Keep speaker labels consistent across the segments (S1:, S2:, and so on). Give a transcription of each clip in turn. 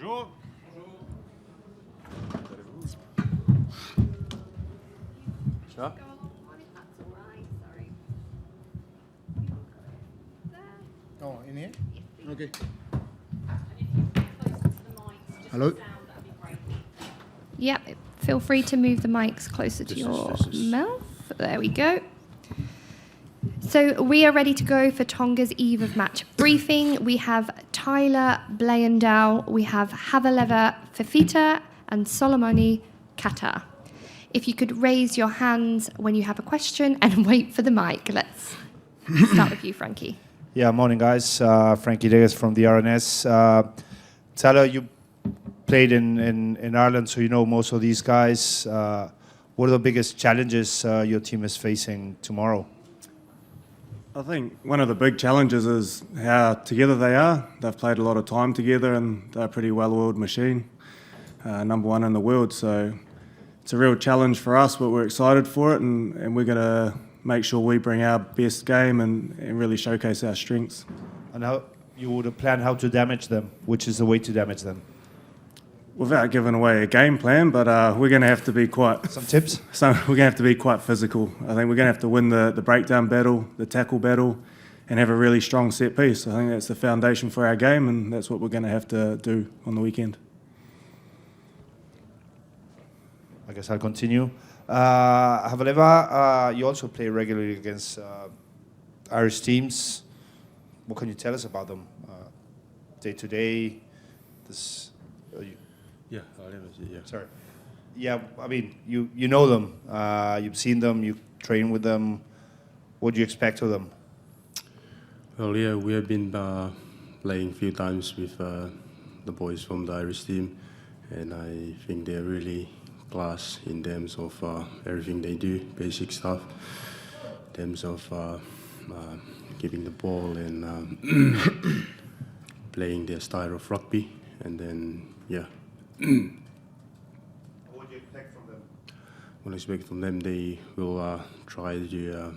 S1: Bonjour.
S2: Sure.
S3: Oh, in here? Okay.
S4: Hello?
S5: Yep, feel free to move the mics closer to your mouth. There we go. So we are ready to go for Tonga's eve of match briefing. We have Tyler Blayendal, we have Havaleva Fifita and Solomoni Kata. If you could raise your hands when you have a question and wait for the mic. Let's start with you, Frankie.
S6: Yeah, morning guys. Frankie Davis from the RNS. Tyler, you played in Ireland, so you know most of these guys. What are the biggest challenges your team is facing tomorrow?
S7: I think one of the big challenges is how together they are. They've played a lot of time together and they're a pretty well-oiled machine, number one in the world. So it's a real challenge for us, but we're excited for it and we're going to make sure we bring our best game and really showcase our strengths.
S6: And how you would plan how to damage them? Which is the way to damage them?
S7: Without giving away a game plan, but we're going to have to be quite...
S6: Some tips?
S7: We're going to have to be quite physical. I think we're going to have to win the breakdown battle, the tackle battle, and have a really strong set piece. I think that's the foundation for our game, and that's what we're going to have to do on the weekend.
S6: I guess I'll continue. Havaleva, you also play regularly against Irish teams. What can you tell us about them? Day to day, this... Sorry. Yeah, I mean, you know them. You've seen them. You train with them. What do you expect of them?
S2: Well, yeah, we have been playing a few times with the boys from the Irish team, and I think they're really class in terms of everything they do, basic stuff, in terms of giving the ball and playing their style of rugby, and then, yeah.
S6: What do you expect from them?
S2: What I expect from them, they will try to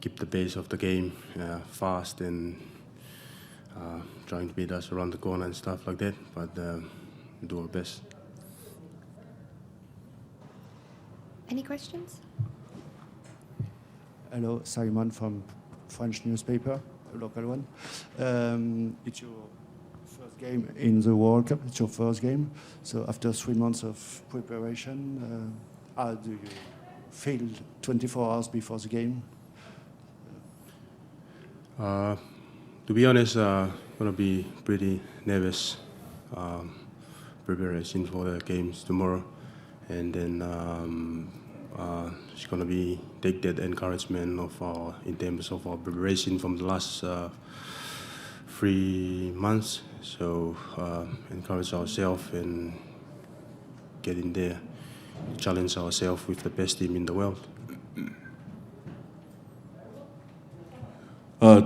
S2: keep the pace of the game fast and trying to beat us around the corner and stuff like that, but we do our best.
S5: Any questions?
S4: Hello, Simon from French newspaper, a local one. It's your first game in the World Cup. It's your first game. So after 3 months of preparation, how do you feel 24 hours before the game?
S2: To be honest, gonna be pretty nervous preparation for the games tomorrow, and then it's gonna be take that encouragement of in terms of our preparation from the last 3 months. So encourage ourselves and get in there, challenge ourselves with the best team in the world.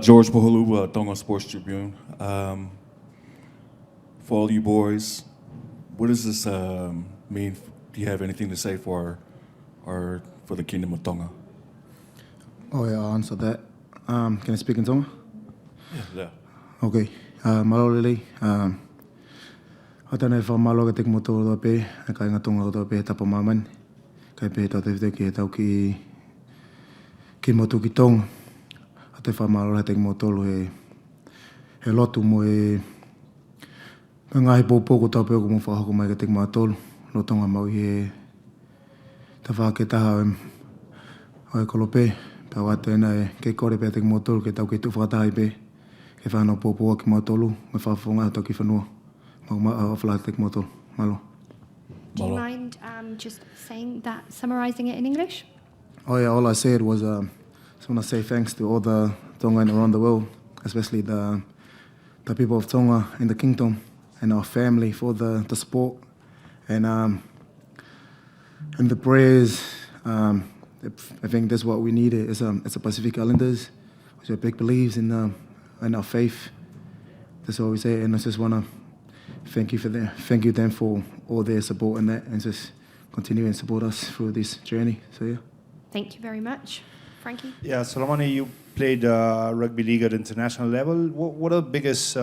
S8: George Boholu, Tonga Sports Tribune. For all you boys, what does this mean? Do you have anything to say for the Kingdom of Tonga?
S3: Oh yeah, I'll answer that. Can I speak in Tonga?
S8: Yeah.
S3: Okay. Malo lili. Atana fa malo ke tek motor do pe, ka nga Tonga do pe tapa maman. Kai pe ta te ke tau ki motu ki Tonga. Ate fa malo tek motor he lotu mo ngai popo ko tau pe ko mo fa ko mai ke tek motor lo Tonga mau he ta fa ke ta o ko lo pe pa wa te na ke kore pe tek motor ke tau ke tu fa tai pe ke fa no popo ki motolu me fa fonga to ki fa no ma fla tek motor malo.
S5: Do you mind just saying that, summarizing it in English?
S3: Oh yeah, all I said was I just want to say thanks to all the Tongan around the world, especially the people of Tonga and the kingdom and our family for the support and the prayers. I think that's what we needed as a Pacific Islanders, which are big beliefs in our faith. That's what we say, and I just want to thank you them for all their support and that, and just continue and support us through this journey. So yeah.
S5: Thank you very much. Frankie?
S6: Yeah, Solomoni, you played rugby league at international level. What are the biggest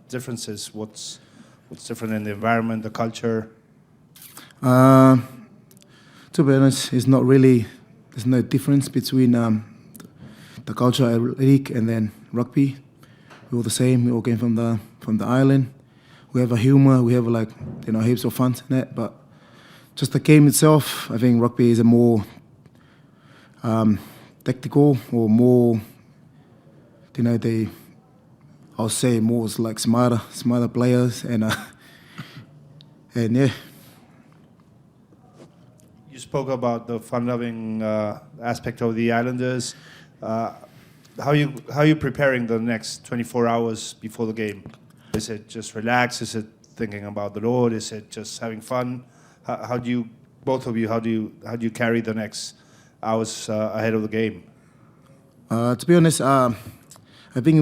S6: differences? What's What's different in the environment, the culture?
S3: To be honest, it's not really. There's no difference between the culture at league and then rugby. We're all the same. We all came from the island. We have a humour. We have heaps of fun in it. But just the game itself, I think rugby is a more tactical or more. I'll say more like smarter players and yeah.
S6: You spoke about the fun-loving aspect of the Islanders. How are you preparing the next 24 hours before the game? Is it just relax? Is it thinking about the Lord? Is it just having fun? How do you, both of you, how do you carry the next hours ahead of the game?
S3: To be honest, I think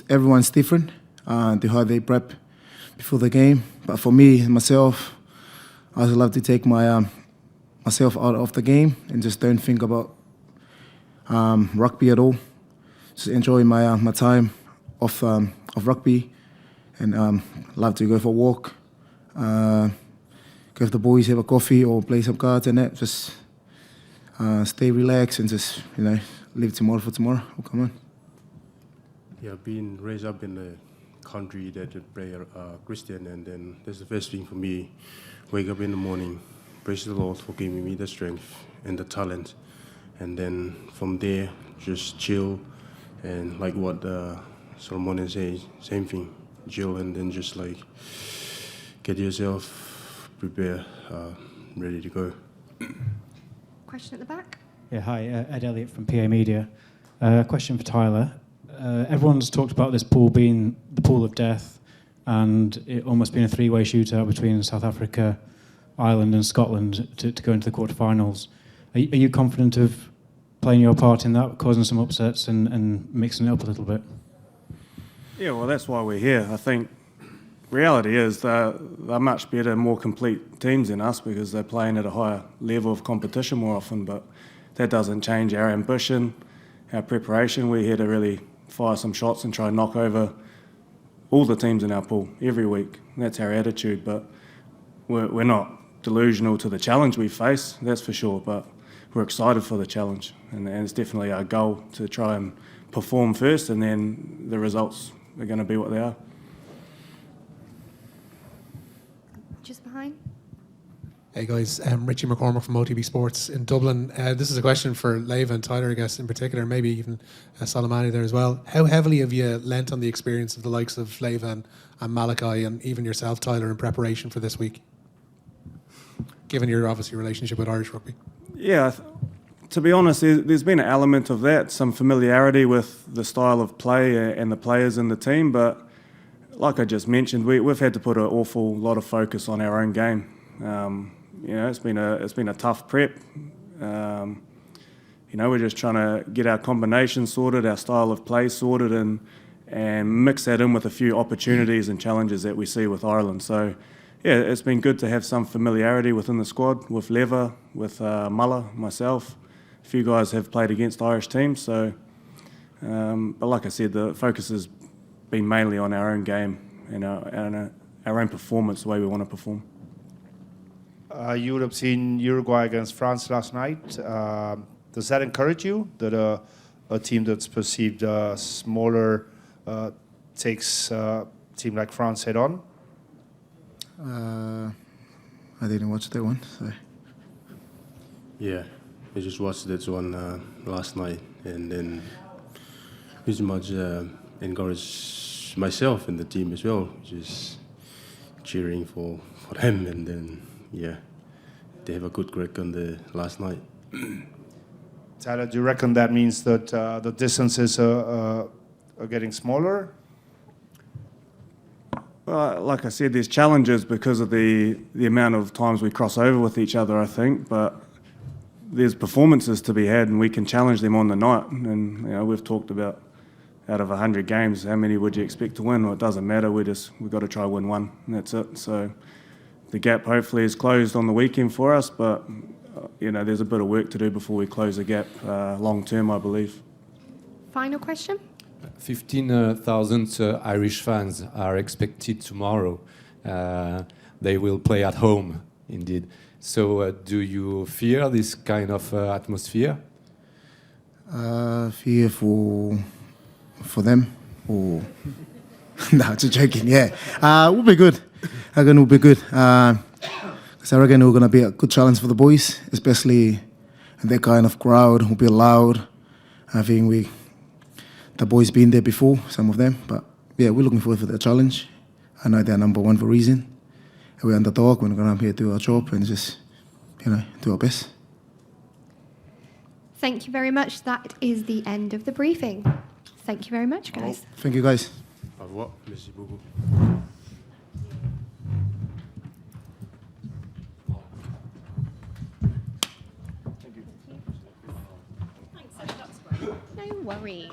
S3: everyone's different to how they prep before the game. But for me, myself, I just love to take myself out of the game and just don't think about rugby at all. Just enjoy my time of rugby and love to go for a walk, go with the boys, have a coffee or play some cards and that. Just stay relaxed and just live tomorrow for tomorrow. Oh, come on.
S2: Yeah, being raised up in a country that pray Christian, and then that's the first thing for me. Wake up in the morning, praise the Lord for giving me the strength and the talent, and then from there just chill and like what Solomon says, same thing, chill and then just like get yourself prepared, ready to go.
S5: Question at the back.
S1: Yeah, hi, Ed Elliott from PA Media. Question for Tyler. Everyone's talked about this pool being the pool of death and it almost being a three-way shootout between South Africa, Ireland and Scotland to go into the quarterfinals. Are you confident of playing your part in that, causing some upsets and mixing it up a little bit?
S7: Yeah, well, that's why we're here. I think reality is they're much better, more complete teams than us because they're playing at a higher level of competition more often, but that doesn't change our ambition, our preparation. We're here to really fire some shots and try and knock over all the teams in our pool every week. That's our attitude, but we're not delusional to the challenge we face, that's for sure, but we're excited for the challenge, and it's definitely our goal to try and perform first, and then the results are going to be what they are.
S5: Just behind.
S9: Hey guys, Richie McCormick from OTB Sports in Dublin. This is a question for Leva and Tyler, I guess, in particular, maybe even Solomani there as well. How heavily have you lent on the experience of the likes of Leva and Malachi and even yourself, Tyler, in preparation for this week, given your obviously relationship with Irish rugby?
S7: Yeah, to be honest, there's been an element of that, some familiarity with the style of play and the players in the team, but like I just mentioned, we've had to put an awful lot of focus on our own game. It's been a tough prep. We're just trying to get our combination sorted, our style of play sorted, and mix that in with a few opportunities and challenges that we see with Ireland. So, yeah, it's been good to have some familiarity within the squad with Leva, with Muller, myself. A few guys have played against Irish teams, so. But like I said, the focus has been mainly on our own game and our own performance, the way we want to perform.
S6: You would have seen Uruguay against France last night. Does that encourage you that a team that's perceived smaller takes a team like France head on?
S3: I didn't watch that one. So.
S2: Yeah, I just watched that one last night and then pretty much encouraged myself and the team as well, just cheering for them, and then yeah, they have a good grip on the last night.
S6: Tyler, do you reckon that means that the distances are getting smaller?
S7: Well, like I said, there's challenges because of the amount of times we cross over with each other, I think, but there's performances to be had and we can challenge them on the night. And we've talked about out of 100 games, how many would you expect to win? Well, it doesn't matter, we've got to try win one, and that's it. So the gap hopefully is closed on the weekend for us, but there's a bit of work to do before we close the gap long term, I believe.
S5: Final question.
S10: 15,000 Irish fans are expected tomorrow. They will play at home, indeed. So do you fear this kind of atmosphere?
S3: Fear for them or no, just joking. Yeah, we'll be good. I reckon we'll be good. Because I reckon we're gonna be a good challenge for the boys, especially that kind of crowd will be loud. I think the boys been there before, some of them, but yeah, we're looking forward for the challenge. I know they're number one for a reason. We're underdog. We're gonna come here do our job and just do our best.
S5: Thank you very much. That is the end of the briefing. Thank you very much, guys.
S3: Thank you, guys.
S2: Au revoir. Merci beaucoup.
S5: No worries.